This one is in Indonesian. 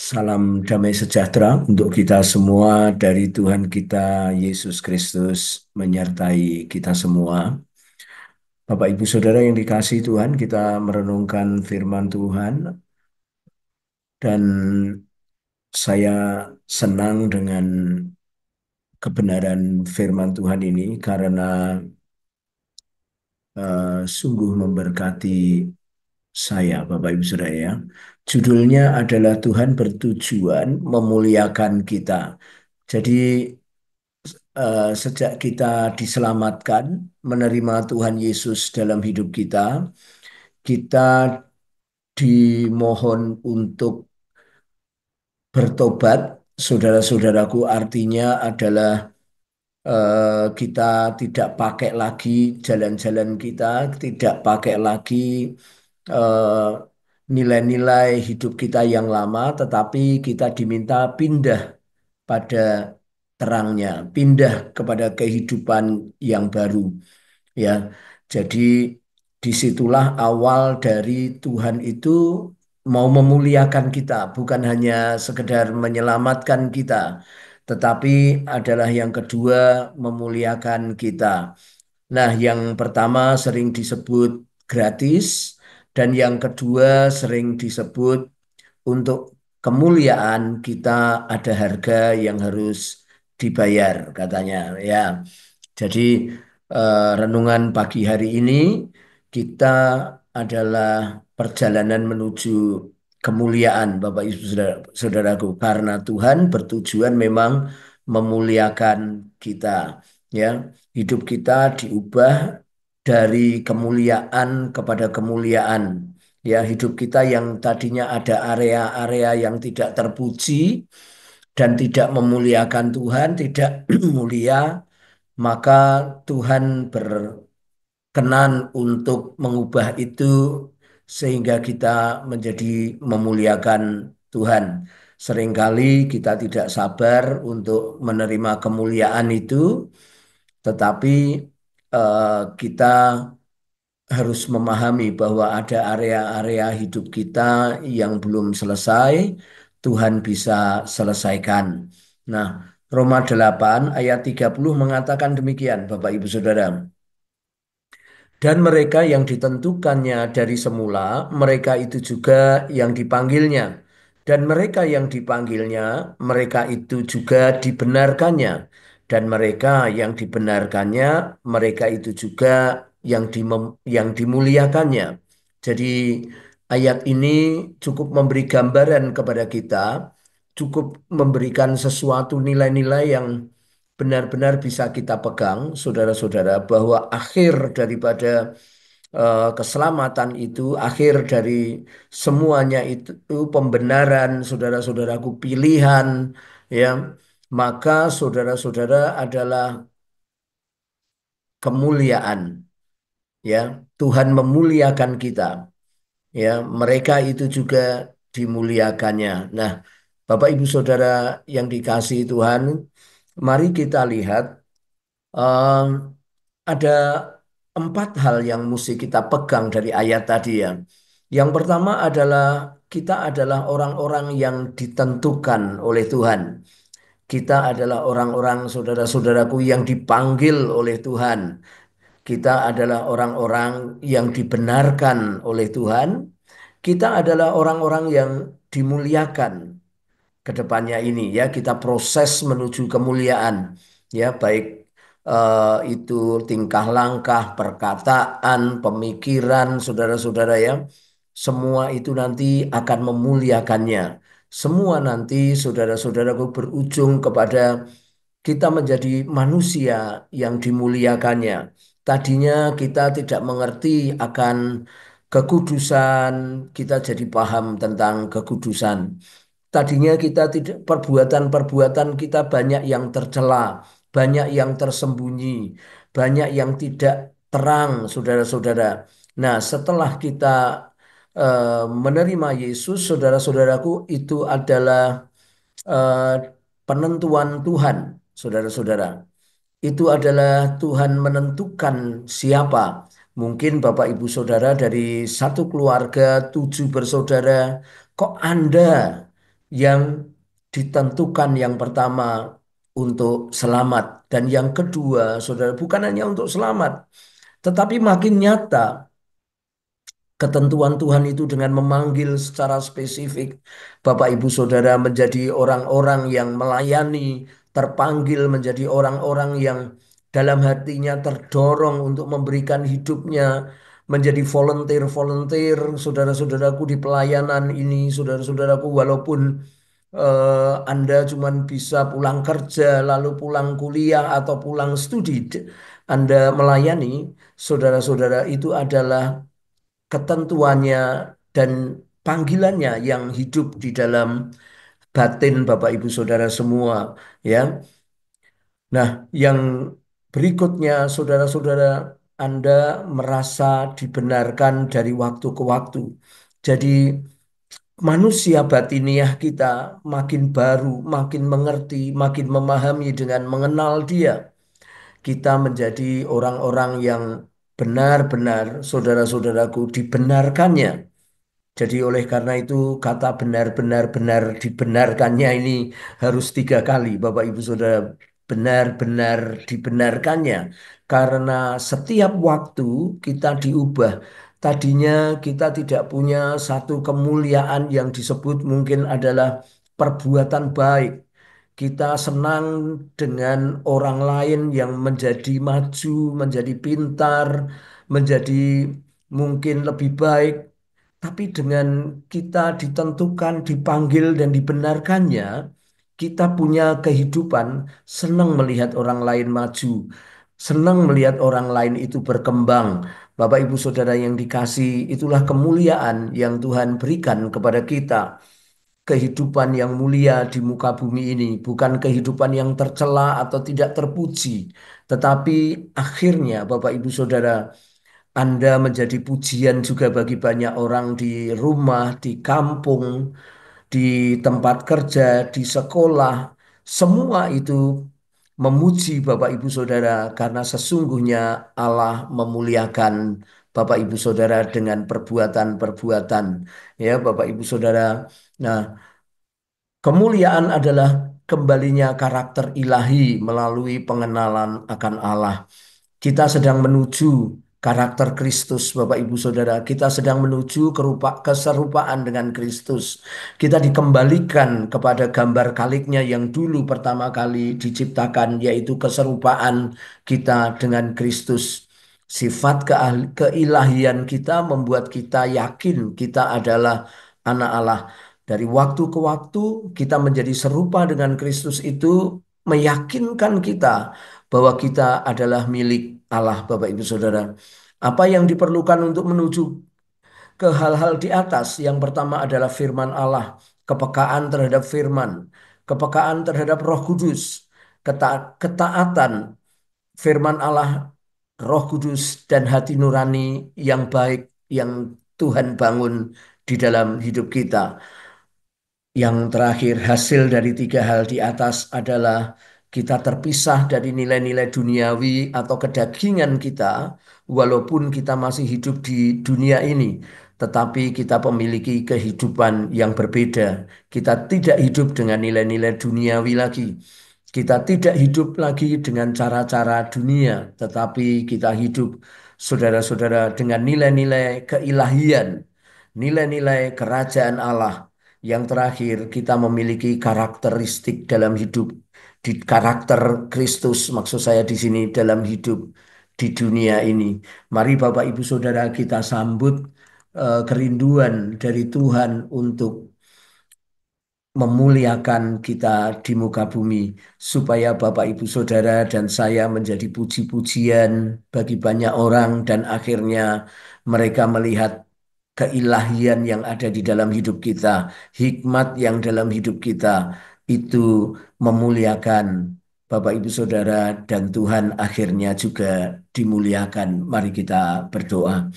Salam damai sejahtera untuk kita semua dari Tuhan kita Yesus Kristus menyertai kita semua. Bapak Ibu Saudara yang dikasihi Tuhan, kita merenungkan firman Tuhan dan saya senang dengan kebenaran firman Tuhan ini karena sungguh memberkati saya, Bapak Ibu Saudara ya. Judulnya adalah Tuhan bertujuan memuliakan kita. Jadi sejak kita diselamatkan, menerima Tuhan Yesus dalam hidup kita, kita dimohon untuk bertobat. Saudara-saudaraku, artinya adalah kita tidak pakai lagi jalan-jalan kita, tidak pakai lagi eh, nilai-nilai hidup kita yang lama, tetapi kita diminta pindah pada terangnya, pindah kepada kehidupan yang baru. Ya, jadi disitulah awal dari Tuhan itu mau memuliakan kita, bukan hanya sekedar menyelamatkan kita, tetapi adalah yang kedua memuliakan kita. Nah, yang pertama sering disebut gratis, dan yang kedua sering disebut untuk kemuliaan kita ada harga yang harus dibayar, katanya. Ya, jadi renungan pagi hari ini kita adalah perjalanan menuju kemuliaan Bapak Ibu Saudaraku, karena Tuhan bertujuan memang memuliakan kita, ya. Hidup kita diubah dari kemuliaan kepada kemuliaan. Ya, hidup kita yang tadinya ada area-area yang tidak terpuji dan tidak memuliakan Tuhan, tidak mulia, maka Tuhan berkenan untuk mengubah itu sehingga kita menjadi memuliakan Tuhan. Seringkali kita tidak sabar untuk menerima kemuliaan itu, tetapi kita harus memahami bahwa ada area-area hidup kita yang belum selesai, Tuhan bisa selesaikan. Nah, Roma 8 ayat 30 mengatakan demikian, Bapak Ibu Saudara. Dan mereka yang ditentukannya dari semula, mereka itu juga yang dipanggilnya. Dan mereka yang dipanggilnya, mereka itu juga dibenarkannya. Dan mereka yang dibenarkannya, mereka itu juga yang dimuliakannya. Jadi ayat ini cukup memberi gambaran kepada kita, cukup memberikan sesuatu nilai-nilai yang benar-benar bisa kita pegang, saudara-saudara, bahwa akhir daripada keselamatan itu, akhir dari semuanya itu pembenaran, saudara-saudaraku, pilihan, ya, maka saudara-saudara adalah kemuliaan, ya. Tuhan memuliakan kita, ya. Mereka itu juga dimuliakannya. Nah, Bapak Ibu Saudara yang dikasihi Tuhan, mari kita lihat eh, ada empat hal yang mesti kita pegang dari ayat tadi ya. Yang pertama adalah kita adalah orang-orang yang ditentukan oleh Tuhan. Kita adalah orang-orang saudara-saudaraku yang dipanggil oleh Tuhan. Kita adalah orang-orang yang dibenarkan oleh Tuhan. Kita adalah orang-orang yang dimuliakan ke depannya ini, ya. Kita proses menuju kemuliaan, ya, baik itu tingkah langkah, perkataan, pemikiran, saudara-saudara, ya, semua itu nanti akan memuliakannya. Semua nanti saudara-saudaraku berujung kepada kita menjadi manusia yang dimuliakannya. Tadinya kita tidak mengerti akan kekudusan, kita jadi paham tentang kekudusan. Tadinya kita tidak, perbuatan-perbuatan kita banyak yang tercela, banyak yang tersembunyi, banyak yang tidak terang, saudara-saudara. Nah, setelah kita menerima Yesus, saudara-saudaraku, itu adalah eh, penentuan Tuhan, saudara-saudara. Itu adalah Tuhan menentukan siapa. Mungkin Bapak Ibu Saudara dari satu keluarga, tujuh bersaudara, kok Anda yang ditentukan yang pertama untuk selamat dan yang kedua, saudara, bukan hanya untuk selamat, tetapi makin nyata ketentuan Tuhan itu dengan memanggil secara spesifik Bapak Ibu Saudara menjadi orang-orang yang melayani, terpanggil menjadi orang-orang yang dalam hatinya terdorong untuk memberikan hidupnya menjadi volunteer-volunteer, saudara-saudaraku di pelayanan ini, saudara-saudaraku, walaupun Anda cuma bisa pulang kerja, lalu pulang kuliah atau pulang studi, Anda melayani saudara-saudara, itu adalah ketentuannya dan panggilannya yang hidup di dalam batin Bapak Ibu Saudara semua, ya. Nah, yang berikutnya saudara-saudara, Anda merasa dibenarkan dari waktu ke waktu. Jadi manusia batiniah kita makin baru, makin mengerti, makin memahami dengan mengenal Dia. Kita menjadi orang-orang yang benar-benar saudara-saudaraku dibenarkannya. Jadi oleh karena itu kata benar-benar benar dibenarkannya ini harus 3 kali Bapak Ibu Saudara, benar-benar dibenarkannya. Karena setiap waktu kita diubah. Tadinya kita tidak punya satu kemuliaan yang disebut mungkin adalah perbuatan baik. Kita senang dengan orang lain yang menjadi maju, menjadi pintar, menjadi mungkin lebih baik. Tapi dengan kita ditentukan, dipanggil dan dibenarkannya, kita punya kehidupan, senang melihat orang lain maju, senang melihat orang lain itu berkembang. Bapak Ibu Saudara yang dikasih, itulah kemuliaan yang Tuhan berikan kepada kita. Kehidupan yang mulia di muka bumi ini, bukan kehidupan yang tercela atau tidak terpuji, tetapi akhirnya Bapak Ibu Saudara, Anda menjadi pujian juga bagi banyak orang di rumah, di kampung, di tempat kerja, di sekolah. Semua itu memuji Bapak Ibu Saudara karena sesungguhnya Allah memuliakan Bapak Ibu Saudara dengan perbuatan-perbuatan. Ya, Bapak Ibu Saudara. Nah, kemuliaan adalah kembalinya karakter ilahi melalui pengenalan akan Allah. Kita sedang menuju karakter Kristus, Bapak Ibu Saudara. Kita sedang menuju keserupaan dengan Kristus. Kita dikembalikan kepada gambar kaliknya yang dulu pertama kali diciptakan, yaitu keserupaan kita dengan Kristus. Sifat keilahian kita membuat kita yakin kita adalah anak Allah. Dari waktu ke waktu kita menjadi serupa dengan Kristus itu meyakinkan kita bahwa kita adalah milik Allah, Bapak Ibu Saudara. Apa yang diperlukan untuk menuju ke hal-hal di atas? Yang pertama adalah firman Allah, kepekaan terhadap firman, kepekaan terhadap Roh Kudus, ketaatan firman Allah, Roh Kudus dan hati nurani yang baik yang Tuhan bangun di dalam hidup kita. Yang terakhir, hasil dari 3 hal di atas adalah kita terpisah dari nilai-nilai duniawi atau kedagingan kita, walaupun kita masih hidup di dunia ini, tetapi kita memiliki kehidupan yang berbeda. Kita tidak hidup dengan nilai-nilai duniawi lagi. Kita tidak hidup lagi dengan cara-cara dunia, tetapi kita hidup, saudara-saudara, dengan nilai-nilai keilahian, nilai-nilai kerajaan Allah. Yang terakhir, kita memiliki karakteristik dalam hidup, di karakter Kristus, maksud saya di sini dalam hidup di dunia ini. Mari Bapak Ibu Saudara kita sambut kerinduan dari Tuhan untuk memuliakan kita di muka bumi, supaya Bapak Ibu Saudara dan saya menjadi puji-pujian bagi banyak orang dan akhirnya mereka melihat keilahian yang ada di dalam hidup kita, hikmat yang dalam hidup kita itu memuliakan Bapak Ibu Saudara dan Tuhan akhirnya juga dimuliakan. Mari kita berdoa.